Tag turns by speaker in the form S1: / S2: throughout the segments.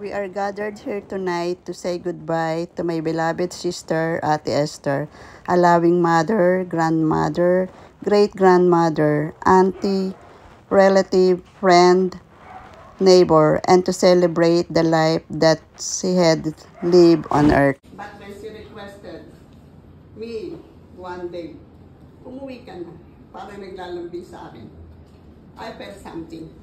S1: We are gathered here tonight to say goodbye to my beloved sister, Ate Esther, a loving mother, grandmother, great-grandmother, auntie, relative, friend, neighbor, and to celebrate the life that she had lived on earth.
S2: But when she requested me one day, umuwi ka na, parang naglalambing sa akin. I felt something.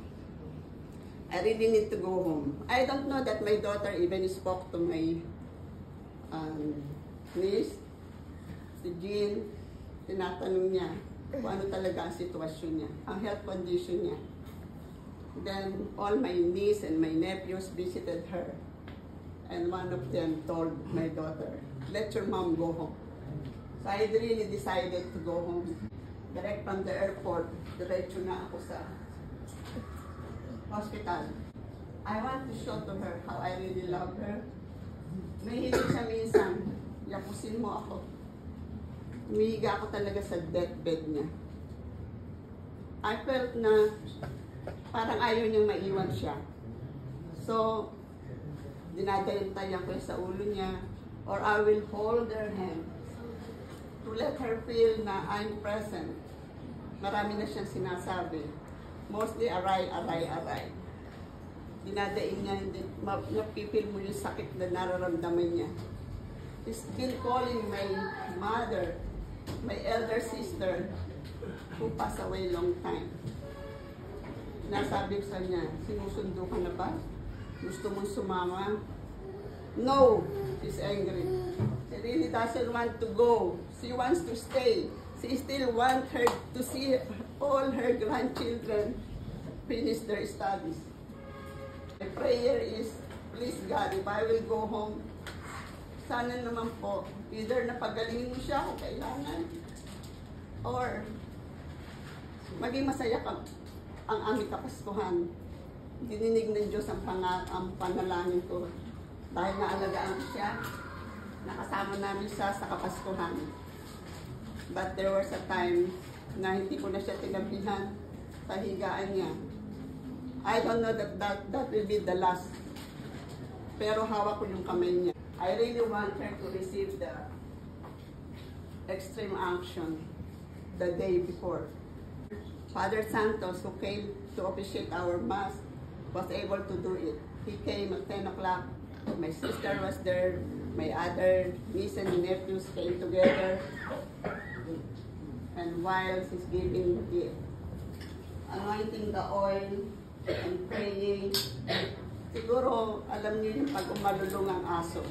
S2: I really need to go home. I don't know that my daughter even spoke to my niece, si Jean. Tinatanong niya kung ano talaga ang sitwasyon niya, ang health condition niya. Then all my niece and my nephews visited her. And one of them told my daughter, let your mom go home. So I really decided to go home. Direct from the airport, diretso na ako sa hospital. I want to show to her how I really love her. May hilig siya minsan, yapusin mo ako. Umihiga ako talaga sa deathbed niya. I felt na parang ayaw niyang maiwan siya. So, dinadayantayan ko sa ulo niya, or I will hold her hand to let her feel na I'm present. Marami na siyang sinasabi. Mostly aray. Dinadain niya, napipil mo yung sakit na nararamdaman niya. He's been calling my mother, my elder sister, who passed away long time. Nasabi sa niya, sinusundo ka na ba? Gusto mong sumama? No! She's angry. She really doesn't want to go. She wants to stay. She still wants her to see all her grandchildren finish their studies. My prayer is, please God, if I will go home, sana naman po, either napagalingin mo siya kung kailangan, or maging masaya ka ang aming kapaskuhan. Dininig ng Diyos ang panalangin ko. Dahil naalagaan siya, nakasama namin siya sa kapaskuhan. But there was a time na hindi ko na siya tinabihan sa higaan niya. I don't know that will be the last. Pero hawak ko yung kamay niya. I really want her to receive the extreme unction the day before. Father Santos, who came to officiate our Mass, was able to do it. He came at 10 o'clock. My sister was there. My other niece and nephews came together. And while she's giving the anointing the oil and praying, siguro alam niyo yung pag umalulong ang aso.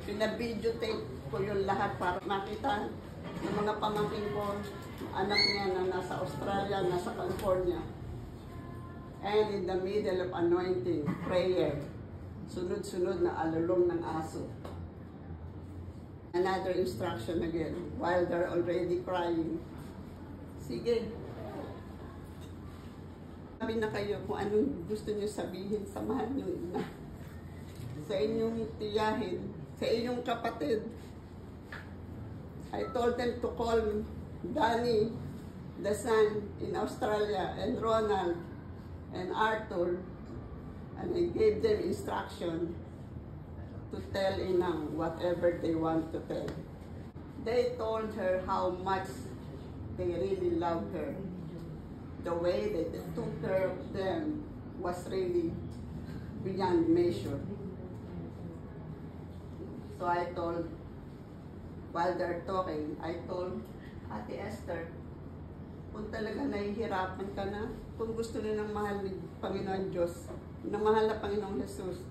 S2: Pinabidyotape ko yung lahat para makita yung mga pamangkin ko, anak niya na nasa Australia, nasa California. And in the middle of anointing, prayer, sunod-sunod na alulong ng aso. Another instruction again, while they're already crying. Sige. Sabi na kayo kung anong gusto niyo sabihin sa mahal niyo ina. Sa inyong tiyahin, sa inyong kapatid. I told them to call Danny, the son in Australia, and Ronald, and Arthur, and I gave them instruction to tell Inang whatever they want to tell. They told her how much they really loved her. The way that they took care of them was really beyond measure. So I told, while they're talking, I told Ate Esther, kung talaga nahihirapan ka na, kung gusto na ng mahal ni Panginoon Diyos, na mahal na Panginoong Jesus,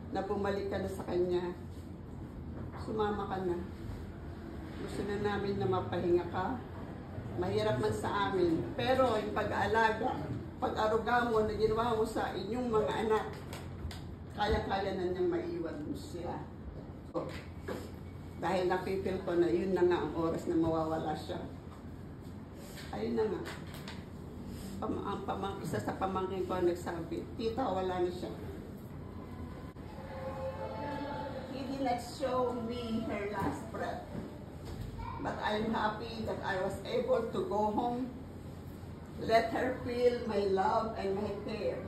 S2: na bumalik ka na sa Kanya, sumama ka na. Gusto na namin na mapahinga ka. Mahirap man sa amin. Pero yung pag-aalaga, pag-aruga mo na ginawa mo sa inyong mga anak, kaya-kaya na niyang maiwan mo sila. So, dahil napipil ko na yun na nga ang oras na mawawala siya. Ayun na nga. Isa sa pamangkin ko nagsabi, tita, wala na siya. He did not show me her last breath. But I'm happy that I was able to go home, let her feel my love and my care.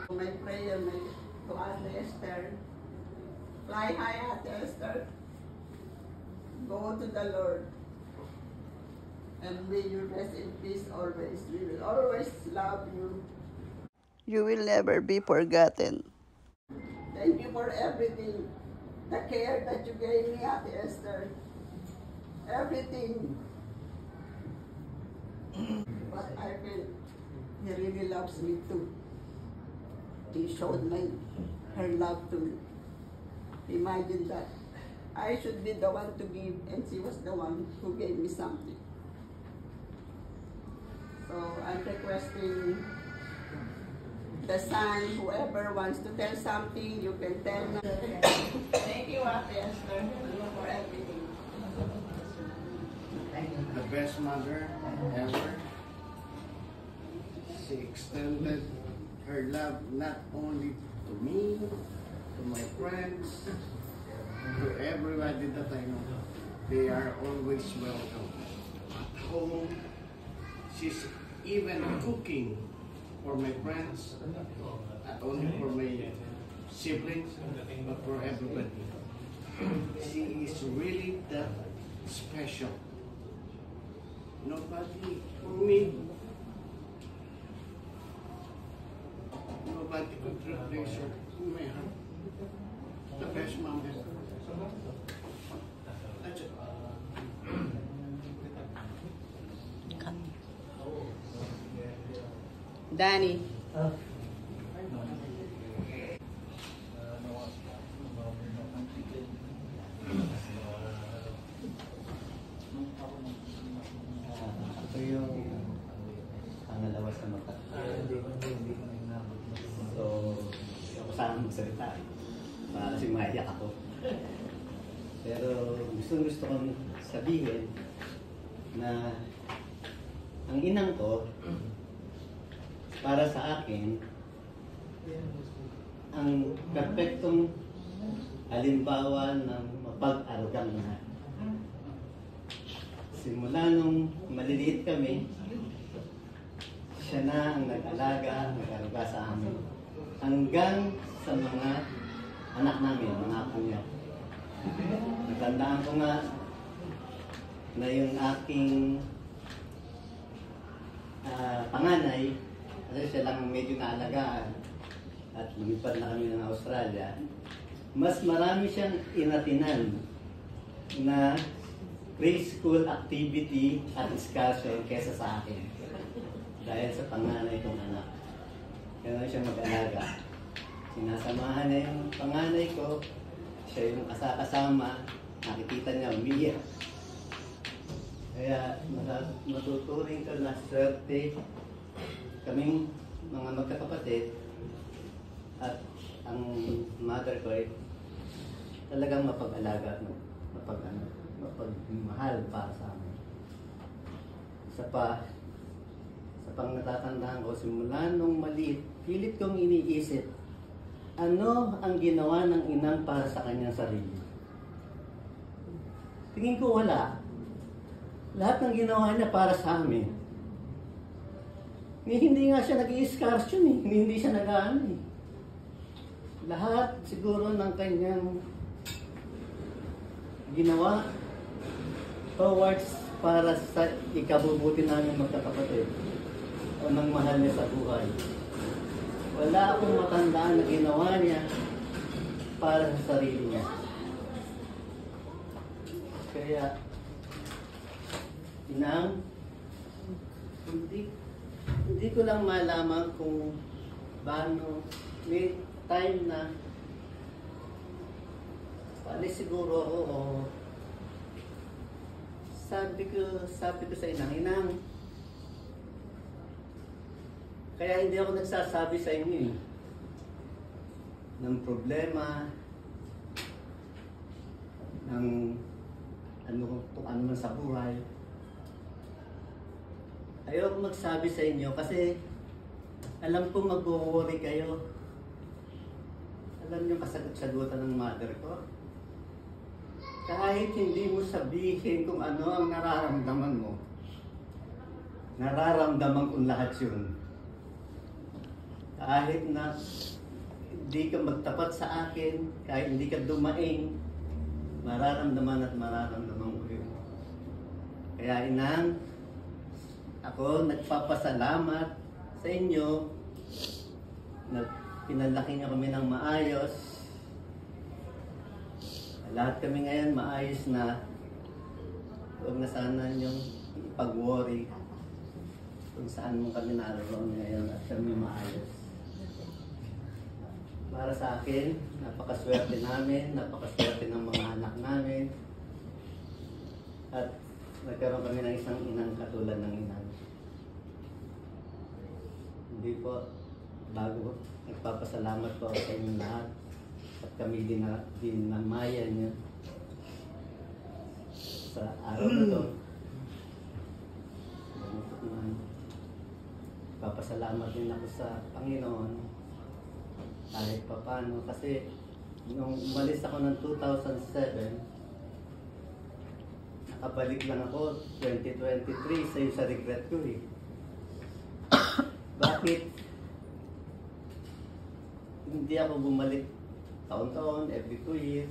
S2: My prayer, my to Ate Esther. Fly high, Ate Esther. Go to the Lord. And may you rest in peace always. We will always love you.
S1: You will never be forgotten.
S2: Thank you for everything. The care that you gave me, Ate Esther. Everything. But I feel he really loves me too. He showed her love to me. Imagine that. I should be the one to give, and she was the one who gave me something. So I'm requesting the son, whoever wants to tell something, you can tell me. Thank you, Ate Esther, for everything.
S3: The best mother ever. She extended her love not only to me, to my friends, to everybody that I know. They are always welcome. At home, she's even cooking for my friends, not only for my siblings, but for everybody. She is really that special. Nobody, for me, nobody could replace her in my heart. The best mom ever. That's it.
S2: Danny.
S4: Ito yung pangalawa sa mata. So, ako sana magsalita. Para kasi maiyak ako. Pero gusto kong sabihin na ang inang ko, para sa akin, ang perfectong halimbawa ng mapag-arugang na. Simula nung maliliit kami, siya na ang nag-alaga, nag-aruga sa amin. Hanggang sa mga anak namin, mga apo niya. Natandaan ko nga na yung aking panganay, kasi siya lang medyo naalagaan at lumipad na kami ng Australia, mas marami siyang inatinan na preschool activity at excursion kesa sa akin. Dahil sa panganay kong anak. Kaya siya mag-alaga. Sinasamahan niya yung panganay ko, siya yung kasama, nakikita niya umiyak. Kaya matuturing ko na swerte kaming mga magkakapatid at ang mother ko ay talagang mapag-alaga, mapagmahal para sa amin. Isa pa, sa pang natatandaan ko, simula nung maliit, pilit kong iniisip, ano ang ginawa ng inang para sa kanyang sarili? Tingin ko wala. Lahat ng ginawa niya para sa amin. Hindi nga siya nag-i-excursion eh. Hindi siya nag-ano eh. Lahat siguro ng kanyang ginawa towards para sa ikabubuti namin magkakapatid o ng mahal niya sa buhay. Wala akong matandaan na ginawa niya para sa sarili niya. Kaya, inang, hindi ko lang malaman kung paano may time na palis siguro ako o sabi ko sa inang, kaya hindi ako nagsasabi sa inyo eh, ng problema, ng kung ano man sa buhay. Ayoko magsabi sa inyo kasi alam ko mag-worry kayo. Alam niyo kasagot-sagutan ng mother ko. Kahit hindi mo sabihin kung ano ang nararamdaman mo, nararamdaman kong lahat yun. Kahit na hindi ka magtapat sa akin, kahit hindi ka dumaing, mararamdaman at mararamdaman ko yun. Kaya inang, ako nagpapasalamat sa inyo na pinalaki niyo kami ng maayos. Lahat kami ngayon maayos na. Huwag na sana niyong ipag-worry kung saan mo kami naroon ngayon at kami maayos. Para sa akin, napakaswerte namin, napakaswerte ng mga anak namin. At nagkaroon kami ng isang inang katulad ng inang. Hindi po, bago, nagpapasalamat po ako sa inyo lahat. At kami dinamayan niyo sa araw na to. Papasalamat din ako sa Panginoon kahit pa paano kasi nung umalis ako ng 2007, nakabalik lang ako 2023 sa regret ko eh. Bakit hindi ako bumalik taon-taon, every 2 years?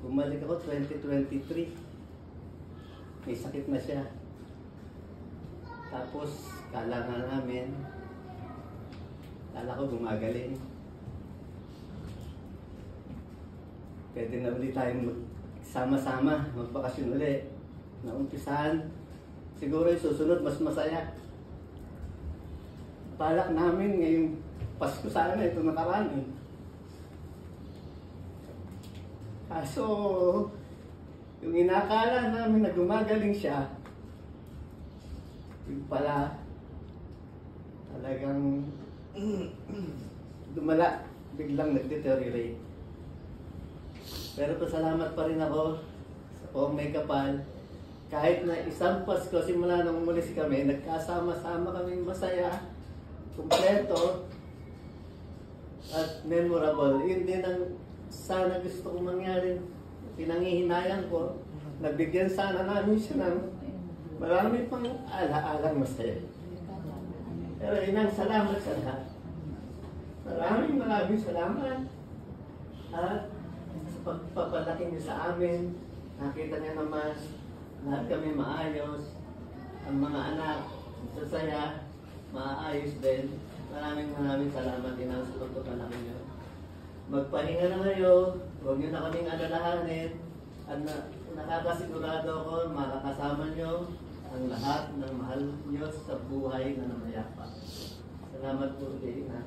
S4: Bumalik ako 2023. May sakit na siya. Tapos, kala nga namin, kala ko gumagaling. Pwede na ulit tayong magsama-sama, magbakasyon ulit. Naumpisahan, siguro yung susunod mas masaya. Balak namin ngayong Pasko sana ito nakaraan eh. Kaso, yung inakala namin na gumagaling siya, yung pala, talagang dumala, biglang nag-deteriorate. Pero pasalamat pa rin ako sa Poong May Kapal. Kahit na isang Pasko, simula nung umalis kami, nagkasama-sama kami masaya, kumpleto, at memorable. Yun din ang sana gusto kong mangyari. Pinanghihinayang ko, nabigyan sana namin siya ng marami pang ala-alang masaya. Pero inang salamat sa lahat. Maraming salamat. At sa pagpapalaki niyo sa amin, nakita niyo naman, lahat kami maayos. Ang mga anak, sasaya, maayos din. Maraming salamat din ang sa pagpapalaki niyo. Magpahinga na kayo, huwag niyo na kaming alalahanin. At nakakasigurado ako, makakasama niyo ang lahat ng mahal niyo sa buhay na namayapa. Salamat po, Ina.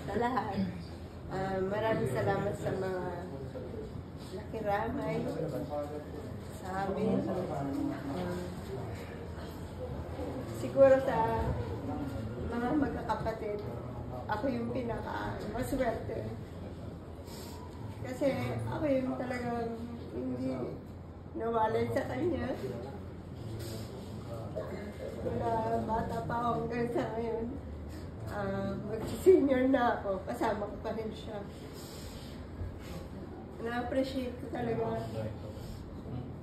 S5: Sa lahat, maraming salamat sa mga nakiramay sa amin. Siguro sa mga magkakapatid, ako yung pinaka-maswerte. Kasi ako yung talagang hindi nawalay sa kanya. Mula bata pa ako hanggang sa ngayon. Mag-senior na ako, kasama ko pa rin siya. Na-appreciate ko talaga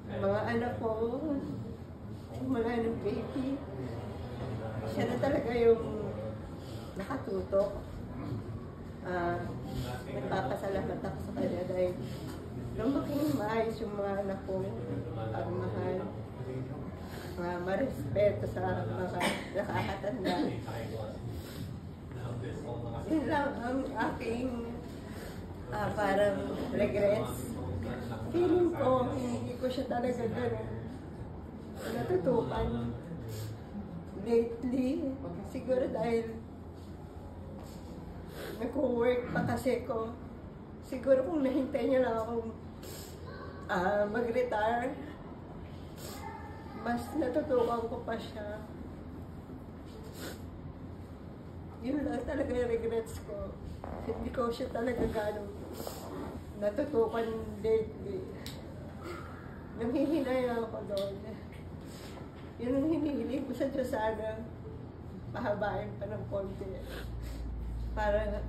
S5: ang mga anak ko, mula ng baby. Siya na talaga yung nakatutok. Nagpapasalamat ako sa kanya dahil lumaking maayos yung mga anak ko, pagmahal, marespeto sa mga nakakatanda. Yun lang ang aking parang regrets. Feeling ko, hindi ko siya talaga ganun natutukan lately. Siguro dahil nag-work pa kasi ko. Siguro kung nahintay niya lang akong mag-retire, mas natutukan ko pa siya. Yun lang talaga yung regrets ko. Hindi ko siya talaga gano'ng natutukan lately. Nanghihinayang ako doon. Yun ang hinihiling ko sa Diyos sana. Pahabain pa ng konti. para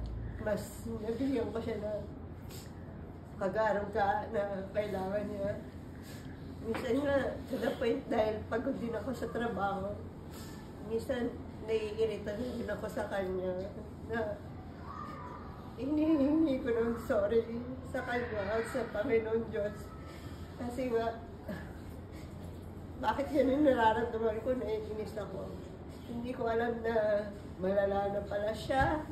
S5: mas nabigyan ko siya ng kagarong-ga na kailangan niya. Minsan nga, to the point dahil pagod din ako sa trabaho, minsan naiirita din ako sa kanya na hinihingi ko ng sorry sa kanya at sa Panginoon Diyos. Kasi nga, bakit yan yung nararamdaman ko, naiinis ako. Hindi ko alam na malala na pala siya.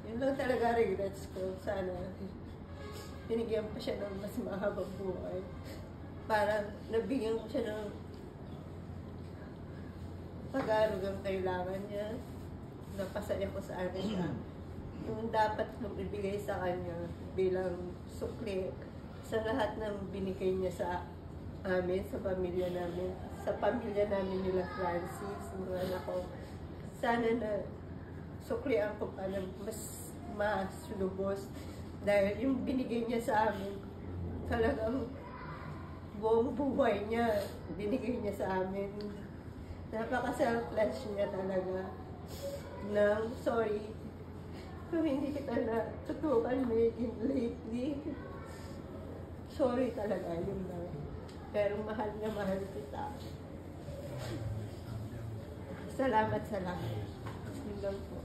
S5: Yun lang talaga regrets ko. Sana binigyan pa siya ng mas mahabang buhay. Parang nabigyan ko siya ng pag-aaral ang kailangan niya. Napasaya ko sa akin siya. Yung dapat kong ibigay sa kanya bilang sukli sa lahat ng binigay niya sa amin, sa pamilya namin. Sa pamilya namin nila Francis, mga anak ko. Sana na suklian ko pa ng mas lubos. Dahil yung binigay niya sa amin, talagang buong buhay niya, binigay niya sa amin. Napaka-selfless niya talaga. Nang, sorry, kung hindi kita natutukan lately. Sorry talaga, yun lang. Pero mahal na mahal kita. Salamat sa lahat. Yun lang po.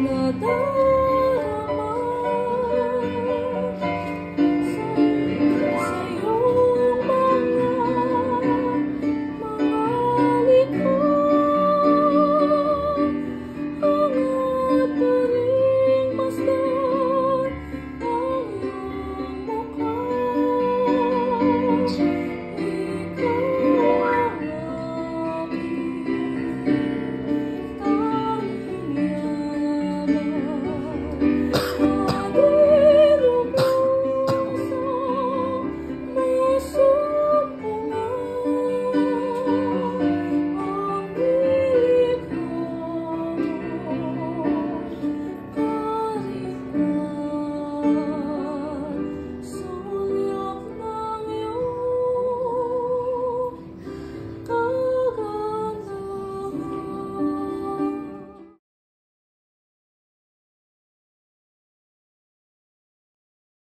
S6: Nada